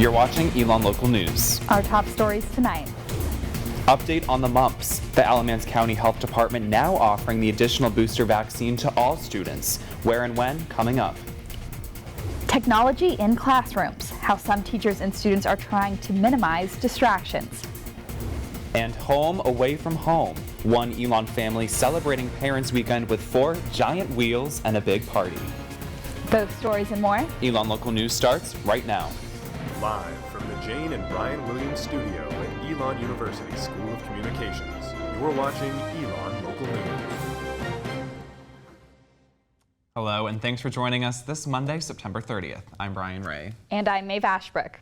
You're watching ELN Local News. Our top stories tonight. Update on the mumps. The Alamance County Health Department now offering the additional booster vaccine to all students. Where and when? Coming up. Technology in classrooms. How some teachers and students are trying to minimize distractions. And home away from home. One ELN family celebrating Parents' Weekend with 4 giant wheels and a big party. Those stories and more. ELN Local News starts right now. Live from the Jane and Brian Williams studio at ELN University School of Communications, you're watching ELN Local News. Hello, and thanks for joining us this Monday, September 30th. I'm Brian Ray. And I'm Maeve Ashbrook.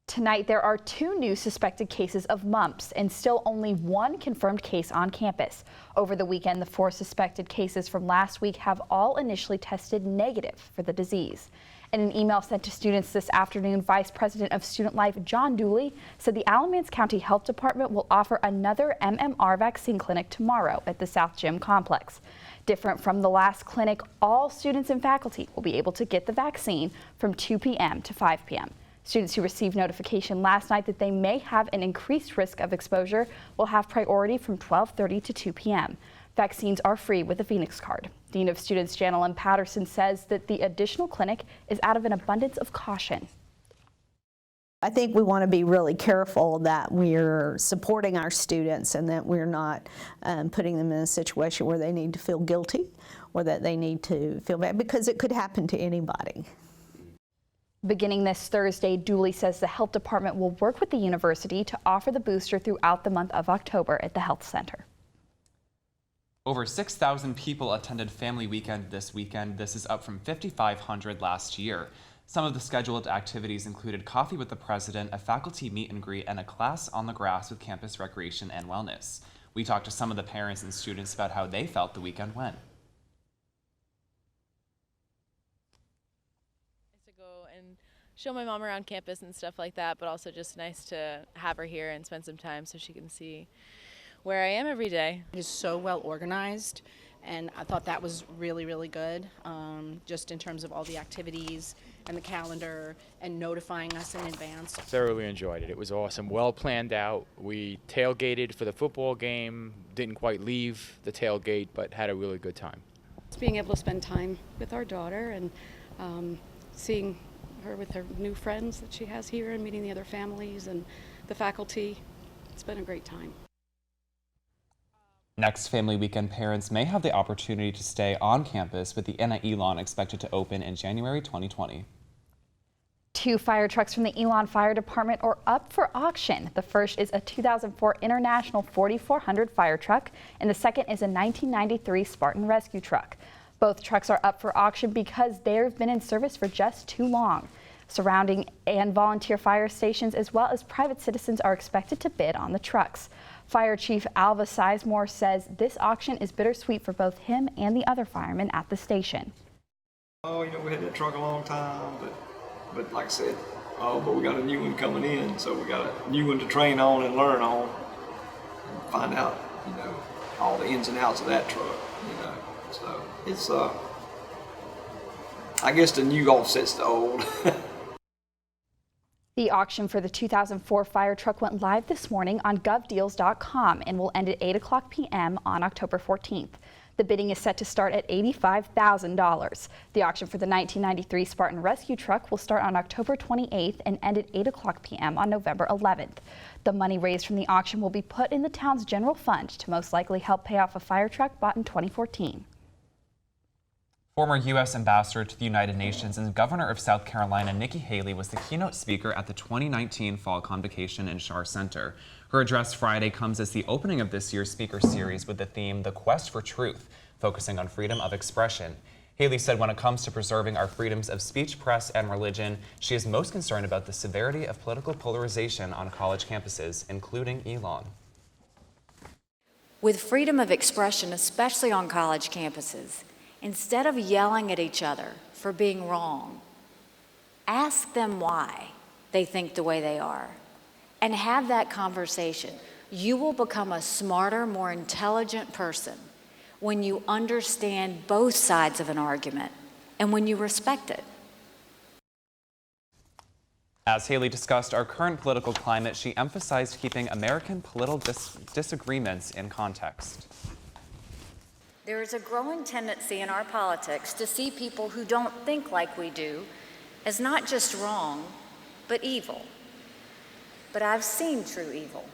Tonight, there are 2 new suspected cases of mumps and still only 1 confirmed case on campus. Over the weekend, the 4 suspected cases from last week have all initially tested negative for the disease. In an email sent to students this afternoon, Vice President of Student Life John Dooley said the Alamance County Health Department will offer another MMR vaccine clinic tomorrow at the South Gym Complex. Different from the last clinic, all students and faculty will be able to get the vaccine from 2 p.m. to 5 p.m. Students who received notification last night that they may have an increased risk of exposure will have priority from 12:30 to 2 p.m. Vaccines are free with a Phoenix card. Dean of Students Janelyn Patterson says that the additional clinic is out of an abundance of caution. I think we want to be really careful that we're supporting our students and that we're not putting them in a situation where they need to feel guilty or that they need to feel bad, because it could happen to anybody. Beginning this Thursday, Dooley says the health department will work with the university to offer the booster throughout the month of October at the health center. Over 6,000 people attended Family Weekend this weekend. This is up from 5,500 last year. Some of the scheduled activities included coffee with the president, a faculty meet and greet, and a class on the grass with campus recreation and wellness. We talked to some of the parents and students about how they felt the weekend went. To go and show my mom around campus and stuff like that, but also just nice to have her here and spend some time so she can see where I am every day. It is so well organized, and I thought that was really, really good, just in terms of all the activities and the calendar and notifying us in advance. Thoroughly enjoyed it. It was awesome, well planned out. We tailgated for the football game, didn't quite leave the tailgate, but had a really good time. Just being able to spend time with our daughter and seeing her with her new friends that she has here and meeting the other families and the faculty. It's been a great time. Next Family Weekend, parents may have the opportunity to stay on campus with the ELN expected to open in January 2020. 2 fire trucks from the ELN Fire Department are up for auction. The first is a 2004 International 4400 fire truck, and the second is a 1993 Spartan rescue truck. Both trucks are up for auction because they've been in service for just too long. Surrounding and volunteer fire stations as well as private citizens are expected to bid on the trucks. Fire Chief Alva Sizemore says this auction is bittersweet for both him and the other firemen at the station. Oh, we had that truck a long time, but like I said, but we got a new one coming in, so we got a new one to train on and learn on and find out, all the ins and outs of that truck, So it's, I guess the new offsets the old. The auction for the 2004 fire truck went live this morning on govdeals.com and will end at 8:00 p.m. on October 14th. The bidding is set to start at $85,000. The auction for the 1993 Spartan rescue truck will start on October 28th and end at 8:00 p.m. on November 11th. The money raised from the auction will be put in the town's general fund to most likely help pay off a fire truck bought in 2014. Former U.S. Ambassador to the United Nations and Governor of South Carolina, Nikki Haley, was the keynote speaker at the 2019 Fall Convocation in Schar Center. Her address Friday comes as the opening of this year's speaker series with the theme, The Quest for Truth, focusing on freedom of expression. Haley said when it comes to preserving our freedoms of speech, press, and religion, she is most concerned about the severity of political polarization on college campuses, including ELN. With freedom of expression, especially on college campuses, instead of yelling at each other for being wrong, ask them why they think the way they are and have that conversation. You will become a smarter, more intelligent person when you understand both sides of an argument and when you respect it. As Haley discussed our current political climate, she emphasized keeping American political disagreements in context. There is a growing tendency in our politics to see people who don't think like we do as not just wrong, but evil. But I've seen true evil.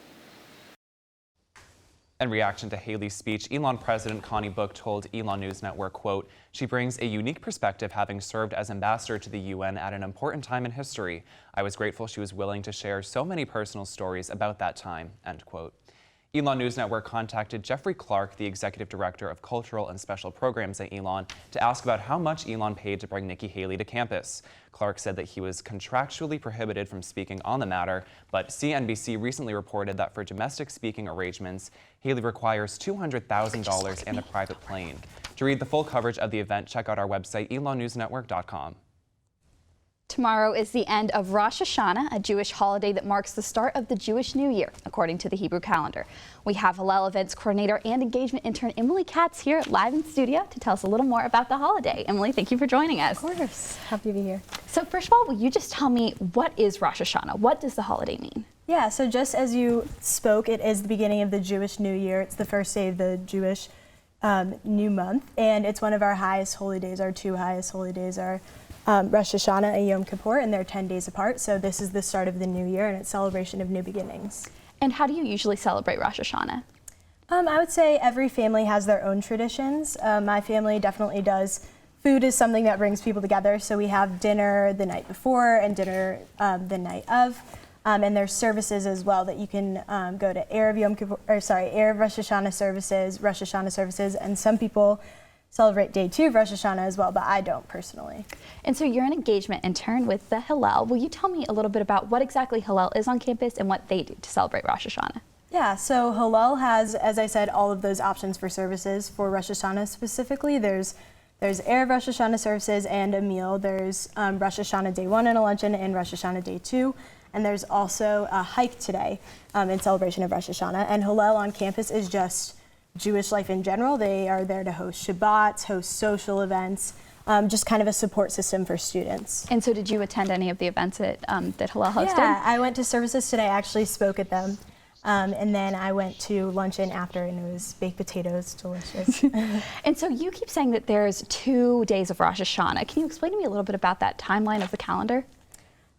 In reaction to Haley's speech, ELN President Connie Book told ELN News Network, quote, "She brings a unique perspective having served as ambassador to the UN at an important time in history. I was grateful she was willing to share so many personal stories about that time," end quote. ELN News Network contacted Jeffrey Clark, the Executive Director of Cultural and Special Programs at ELN, to ask about how much ELN paid to bring Nikki Haley to campus. Clark said that he was contractually prohibited from speaking on the matter, but CNBC recently reported that for domestic speaking arrangements, Haley requires $200,000 and a private plane. To read the full coverage of the event, check out our website, elonnewsnetwork.com. Tomorrow is the end of Rosh Hashanah, a Jewish holiday that marks the start of the Jewish New Year, according to the Hebrew calendar. We have Hillel events coordinator and engagement intern Emily Katz here live in studio to tell us a little more about the holiday. Emily, thank you for joining us. Of course. Happy to be here. So first of all, will you just tell me, what is Rosh Hashanah? What does the holiday mean? Yeah, so just as you spoke, it is the beginning of the Jewish New Year. It's the first day of the Jewish new month, and it's one of our highest holy days. Our two highest holy days are Rosh Hashanah and Yom Kippur, and they're 10 days apart. So this is the start of the new year, and it's celebration of new beginnings. And how do you usually celebrate Rosh Hashanah? I would say every family has their own traditions. My family definitely does. Food is something that brings people together, so we have dinner the night before and dinner the night of. And there's services as well that you can go to Erev Rosh Hashanah services, and some people celebrate day 2 of Rosh Hashanah as well, but I don't personally. And so you're an engagement intern with the Hillel. Will you tell me a little bit about what exactly Hillel is on campus and what they do to celebrate Rosh Hashanah? Yeah, so Hillel has, as I said, all of those options for services. For Rosh Hashanah specifically, there's Erev Rosh Hashanah services and a meal. There's Rosh Hashanah day 1 and a luncheon, and Rosh Hashanah day 2. And there's also a hike today in celebration of Rosh Hashanah. And Hillel on campus is just Jewish life in general. They are there to host Shabbats, host social events, just kind of a support system for students. And so did you attend any of the events that Hillel hosted? Yeah, I went to services today. I actually spoke at them. And then I went to luncheon after, and it was baked potatoes, delicious. And so you keep saying that there's 2 days of Rosh Hashanah. Can you explain to me a little bit about that timeline of the calendar?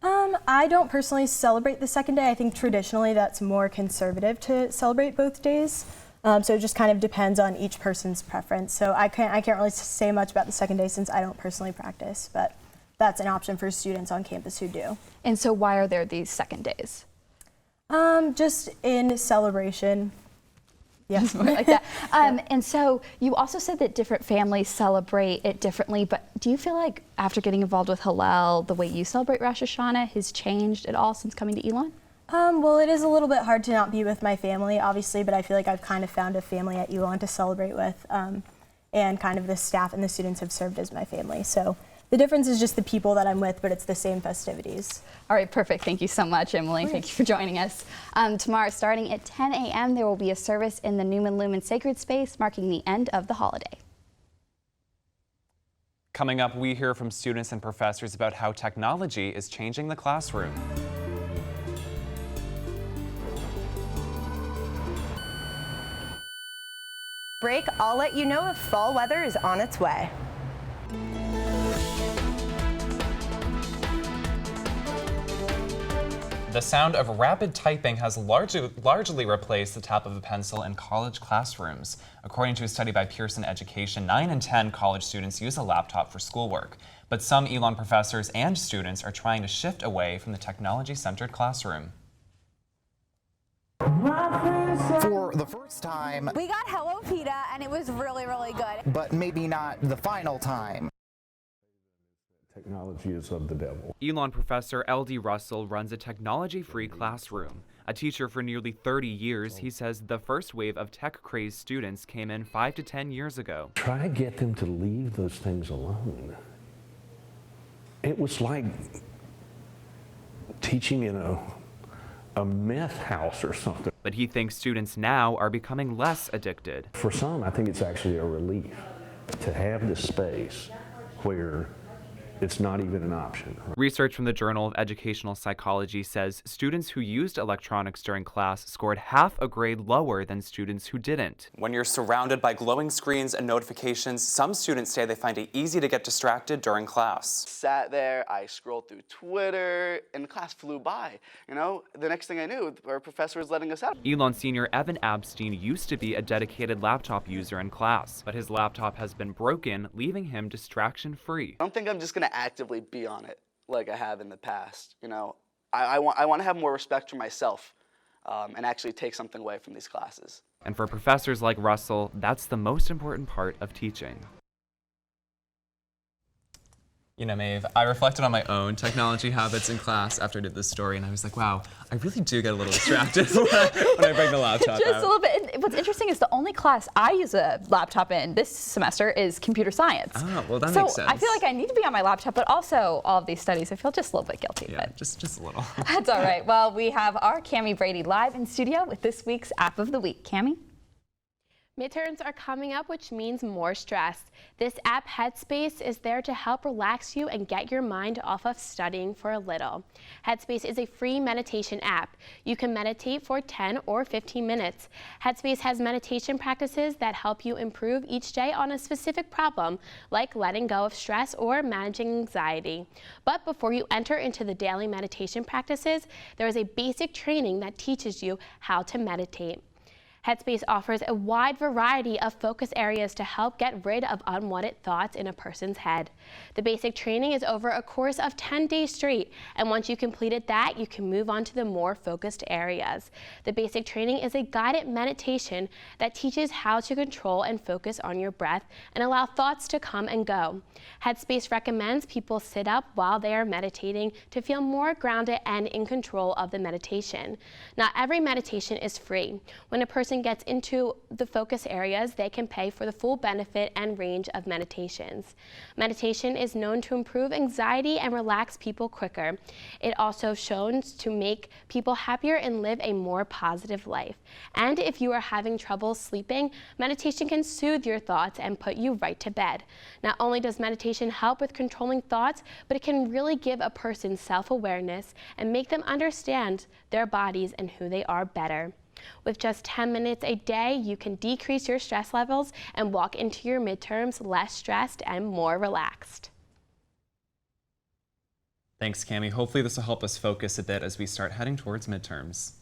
I don't personally celebrate the second day. I think traditionally that's more conservative to celebrate both days. So it just kind of depends on each person's preference. So I can't really say much about the second day since I don't personally practice, but that's an option for students on campus who do. And so why are there these second days? Just in celebration. Yes. Like that. And so you also said that different families celebrate it differently, but do you feel like after getting involved with Hillel, the way you celebrate Rosh Hashanah has changed at all since coming to ELN? Well, it is a little bit hard to not be with my family, obviously, but I feel like I've kind of found a family at ELN to celebrate with, and kind of the staff and the students have served as my family. So the difference is just the people that I'm with, but it's the same festivities. All right, perfect. Thank you so much, Emily. Thank you for joining us. Tomorrow, starting at 10 a.m., there will be a service in the Newman Lumen Sacred Space, marking the end of the holiday. Coming up, we hear from students and professors about how technology is changing the classroom. Break, I'll let you know if fall weather is on its way. The sound of rapid typing has largely replaced the tap of a pencil in college classrooms. According to a study by Pearson Education, 9 in 10 college students use a laptop for schoolwork. But some ELN professors and students are trying to shift away from the technology-centered classroom. For the first time, we got Hello PETA, and it was really, really good. But maybe not the final time. Technology is of the devil. ELN professor L.D. Russell runs a technology-free classroom. A teacher for nearly 30 years, he says the first wave of tech-crazed students came in 5 to 10 years ago. Try to get them to leave those things alone. It was like teaching in a meth house or something. But he thinks students now are becoming less addicted. For some, I think it's actually a relief to have this space where It's not even an option. Research from the Journal of Educational Psychology says students who used electronics during class scored half a grade lower than students who didn't. When you're surrounded by glowing screens and notifications, some students say they find it easy to get distracted during class. Sat there, I scrolled through Twitter, and class flew by. You know, the next thing I knew, our professor was letting us out. Elon senior Evan Abstein used to be a dedicated laptop user in class, but his laptop has been broken, leaving him distraction-free. I don't think I'm just going to actively be on it like I have in the past. You know, I want to have more respect for myself and actually take something away from these classes. And for professors like Russell, that's the most important part of teaching. You know, Maeve, I reflected on my own technology habits in class after I did this story, and I was like, wow, I really do get a little distracted when I bring the laptop Just out. a little bit. And what's interesting is the only class I use a laptop in this semester is computer science. Oh, well, that so makes sense. I feel like I need to be on my laptop, but also all of these studies, I feel just a little bit guilty. Yeah, but just a little. That's all right. Well, we have our Cammie Brady live in studio with this week's App of the Week. Cammie? Midterms are coming up, which means more stress. This app, Headspace, is there to help relax you and get your mind off of studying for a little. Headspace is a free meditation app. You can meditate for 10 or 15 minutes. Headspace has meditation practices that help you improve each day on a specific problem, like letting go of stress or managing anxiety. But before you enter into the daily meditation practices, there is a basic training that teaches you how to meditate. Headspace offers a wide variety of focus areas to help get rid of unwanted thoughts in a person's head. The basic training is over a course of 10 days straight, and once you completed that, you can move on to the more focused areas. The basic training is a guided meditation that teaches how to control and focus on your breath and allow thoughts to come and go. Headspace recommends people sit up while they are meditating to feel more grounded and in control of the meditation. Not every meditation is free. When a person gets into the focus areas, they can pay for the full benefit and range of meditations. Meditation is known to improve anxiety and relax people quicker. It also shown to make people happier and live a more positive life. And if you are having trouble sleeping, meditation can soothe your thoughts and put you right to bed. Not only does meditation help with controlling thoughts, but it can really give a person self-awareness and make them understand their bodies and who they are better. With just 10 minutes a day, you can decrease your stress levels and walk into your midterms less stressed and more relaxed. Thanks, Cammie. Hopefully this will help us focus a bit as we start heading towards midterms.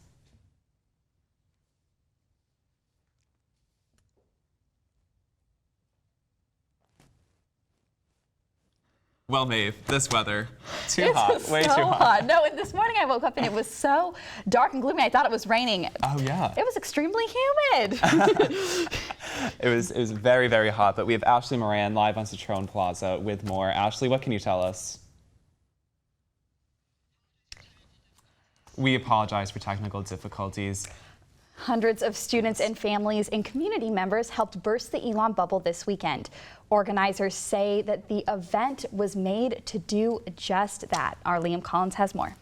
Well, Maeve, this weather, too hot, way too hot. No, and this morning I woke up and it was so dark and gloomy. I thought it was raining. Oh, yeah. It was extremely humid. It was very, very hot, but we have Ashley Moran live on Citroen Plaza with more. Ashley, what can you tell us? We apologize for technical difficulties. Hundreds of students and families and community members helped burst the Elon bubble this weekend. Organizers say that the event was made to do just that. Our Liam Collins has more.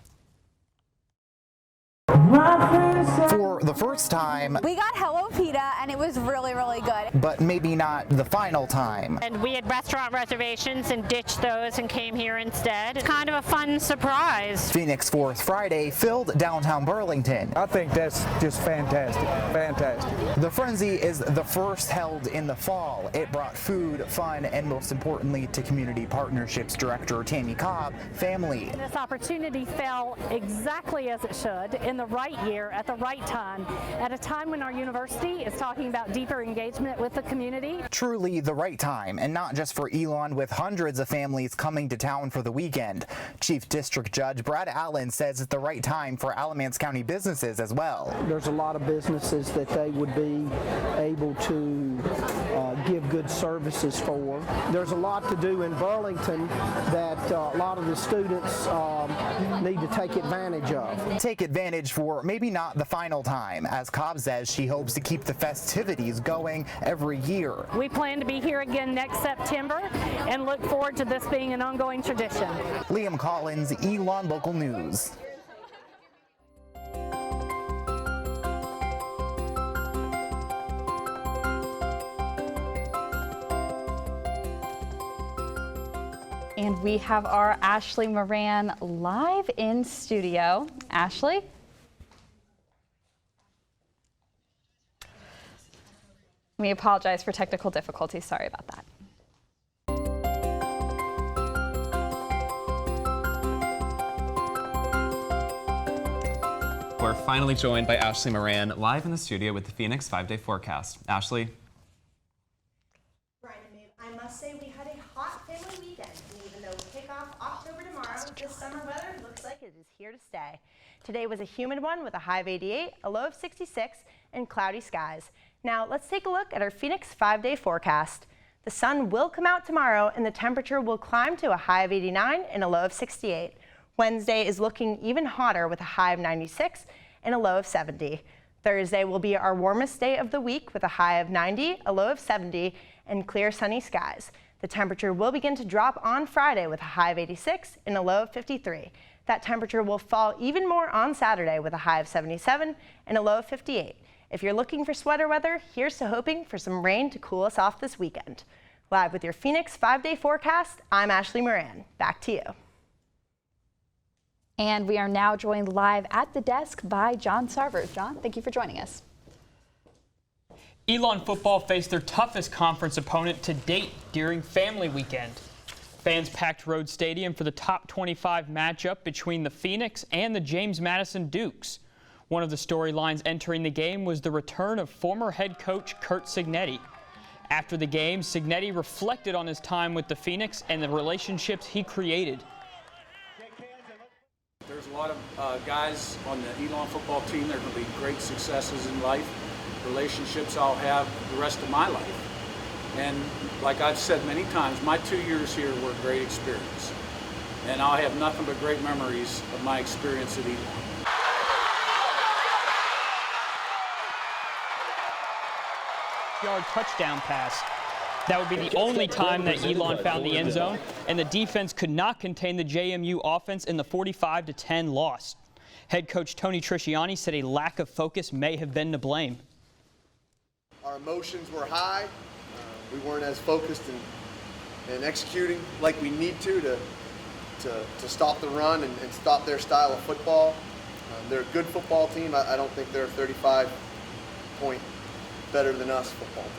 For the first time, We got Hello Pita, and it was really, really good. but maybe not the final time. And we had restaurant reservations and ditched those and came here instead. It's kind of a fun surprise. Phoenix 4th Friday filled downtown Burlington. I think that's just fantastic, fantastic. The Frenzy is the first held in the fall. It brought food, fun, and most importantly to Community Partnerships Director Tammy Cobb, family. This opportunity fell exactly as it should, in the right year, at the right time, at a time when our university is talking about deeper engagement with the community. Truly the right time, and not just for Elon, with hundreds of families coming to town for the weekend. Chief District Judge Brad Allen says it's the right time for Alamance County businesses as well. There's a lot of businesses that they would be able to give good services for. There's a lot to do in Burlington that a lot of the students need to take advantage of. Take advantage for maybe not the final time. As Cobb says, she hopes to keep the festivities going every year. We plan to be here again next September and look forward to this being an ongoing tradition. Liam Collins, Elon Local News. And we have our Ashley Moran live in studio. Ashley? We apologize for technical difficulties. Sorry about that. We're finally joined by Ashley Moran live in the studio with the Phoenix 5-day forecast. Ashley? I must say we had a hot family weekend, and even though we kick off October tomorrow, this summer weather looks like it is here to stay. Today was a humid one with a high of 88, a low of 66, and cloudy skies. Now let's take a look at our Phoenix 5-day forecast. The sun will come out tomorrow and the temperature will climb to a high of 89 and a low of 68. Wednesday is looking even hotter with a high of 96 and a low of 70. Thursday will be our warmest day of the week with a high of 90, a low of 70, and clear sunny skies. The temperature will begin to drop on Friday with a high of 86 and a low of 53. That temperature will fall even more on Saturday with a high of 77 and a low of 58. If you're looking for sweater weather, here's to hoping for some rain to cool us off this weekend. Live with your Phoenix 5-day forecast, I'm Ashley Moran. Back to you. And we are now joined live at the desk by John Sarver. John, thank you for joining us. Elon football faced their toughest conference opponent to date during family weekend. Fans packed Rhodes Stadium for the top 25 matchup between the Phoenix and the James Madison Dukes. One of the storylines entering the game was the return of former head coach Curt Cignetti. After the game, Cignetti reflected on his time with the Phoenix and the relationships he created. There's a lot of guys on the Elon football team that are going to be great successes in life, relationships I'll have the rest of my life. And like I've said many times, my 2 years here were a great experience. And I'll have nothing but great memories of my experience at Elon. Yard touchdown pass. That would be the only time that Elon found the end zone, and the defense could not contain the JMU offense in the 45-10 loss. Head coach Tony Trisciani said a lack of focus may have been to blame. Our emotions were high. We weren't as focused and executing like we need to stop the run and stop their style of football. They're a good football team. I don't think they're a 35-point better than us football team.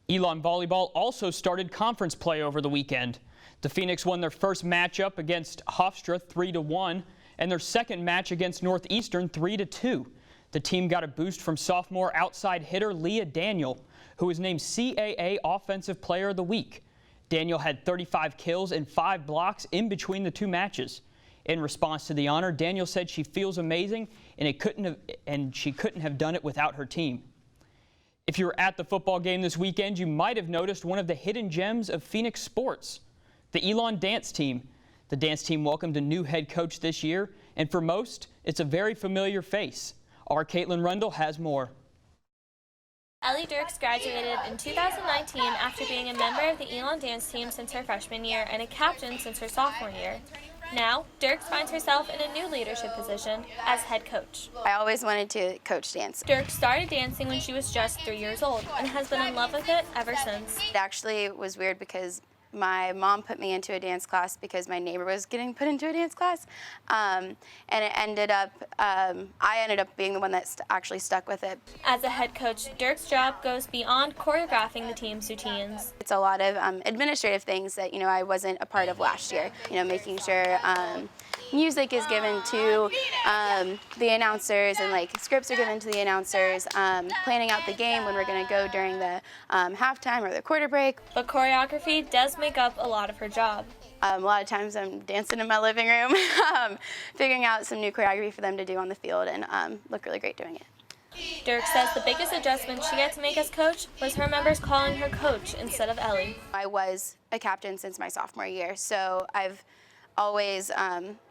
Elon volleyball also started conference play over the weekend. The Phoenix won their first matchup against Hofstra 3-1 and their second match against Northeastern 3-2. The team got a boost from sophomore outside hitter Leah Daniel, who was named CAA Offensive Player of the Week. Daniel had 35 kills and 5 blocks in between the two matches. In response to the honor, Daniel said she feels amazing and she couldn't have done it without her team. If you were at the football game this weekend, you might have noticed one of the hidden gems of Phoenix sports, the Elon dance team. The dance team welcomed a new head coach this year, and for most, it's a very familiar face. Our Caitlin Rundle has more. Ellie Dirks graduated in 2019 after being a member of the Elon dance team since her freshman year and a captain since her sophomore year. Now, Dirks finds herself in a new leadership position as head coach. I always wanted to coach dance. Dirks started dancing when she was just 3 years old and has been in love with it ever since. It actually was weird because my mom put me into a dance class because my neighbor was getting put into a dance class. And it ended up, I ended up being the one that actually stuck with it. As a head coach, Dirk's job goes beyond choreographing the team's routines. It's a lot of administrative things that, I wasn't a part of last year. Making sure music is given to the announcers and scripts are given to the announcers, planning out the game when we're going to go during the halftime or the quarter break. But choreography does make up a lot of her job. A lot of times I'm dancing in my living room, figuring out some new choreography for them to do on the field and look really great doing it. Dirk says the biggest adjustment she had to make as coach was her members calling her coach instead of Ellie. I was a captain since my sophomore year, so I've always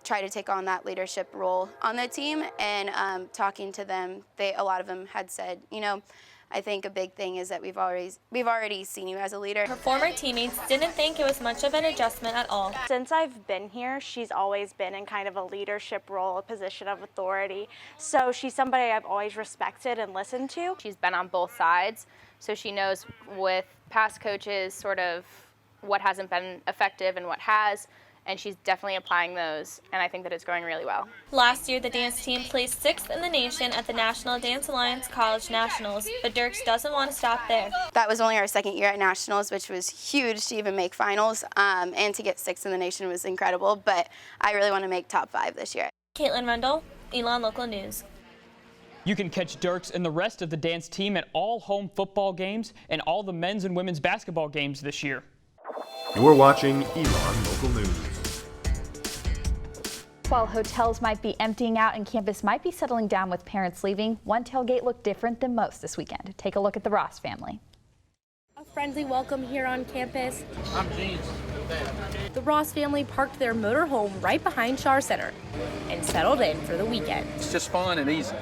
tried to take on that leadership role on the team, and talking to them, a lot of them had said, I think a big thing is that we've already seen you as a leader. Her former teammates didn't think it was much of an adjustment at all. Since I've been here, she's always been in kind of a leadership role, a position of authority. So she's somebody I've always respected and listened to. She's been on both sides, so she knows with past coaches sort of what hasn't been effective and what has, and she's definitely applying those, and I think that it's going really well. Last year, the dance team placed 6th in the nation at the National Dance Alliance College Nationals, but Dirks doesn't want to stop there. That was only our second year at Nationals, which was huge to even make finals, and to get 6th in the nation was incredible, but I really want to make top 5 this year. Caitlin Rendell, ELN Local News. You can catch Dirks and the rest of the dance team at all home football games and all the men's and women's basketball games this year. You're watching ELN Local News. While hotels might be emptying out and campus might be settling down with parents leaving, one tailgate looked different than most this weekend. Take a look at the Ross family. A friendly welcome here on campus. I'm Jeans. The Ross family parked their motorhome right behind Schar Center and settled in for the weekend. It's just fun and easy.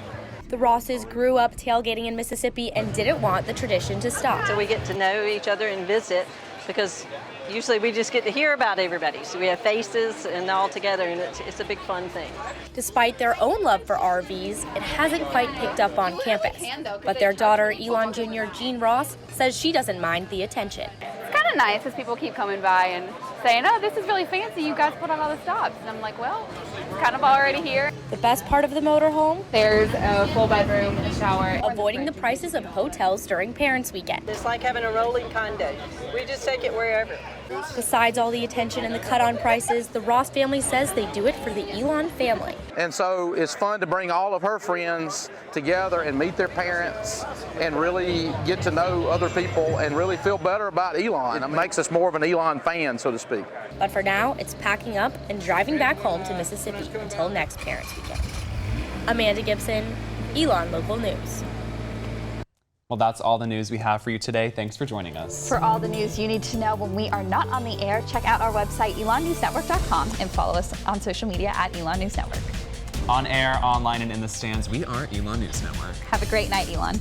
The Rosses grew up tailgating in Mississippi and didn't want the tradition to stop. So we get to know each other and visit, because usually we just get to hear about everybody. So we have faces and all together, and it's a big fun thing. Despite their own love for RVs, it hasn't quite picked up on campus. But their daughter, ELN Jr. Jean Ross, says she doesn't mind the attention. It's kind of nice as people keep coming by and saying, oh, this is really fancy, you guys put on all the stops. And I'm like, well, it's kind of already here. The best part of the motorhome? There's a full bedroom and a shower. Avoiding the prices of hotels during Parents Weekend. It's like having a rolling condo. We just take it wherever. Besides all the attention and the cut-on prices, the Ross family says they do it for the ELN family. And so it's fun to bring all of her friends together and meet their parents and really get to know other people and really feel better about ELN. It makes us more of an ELN fan, so to speak. But for now, it's packing up and driving back home to Mississippi until next Parents Weekend. Amanda Gibson, ELN Local News. Well, that's all the news we have for you today. Thanks for joining us. For all the news you need to know when we are not on the air, check out our website, elonnewsnetwork.com, and follow us on social media at ELN News Network. On air, online, and in the stands, we are ELN News Network. Have a great night, ELN.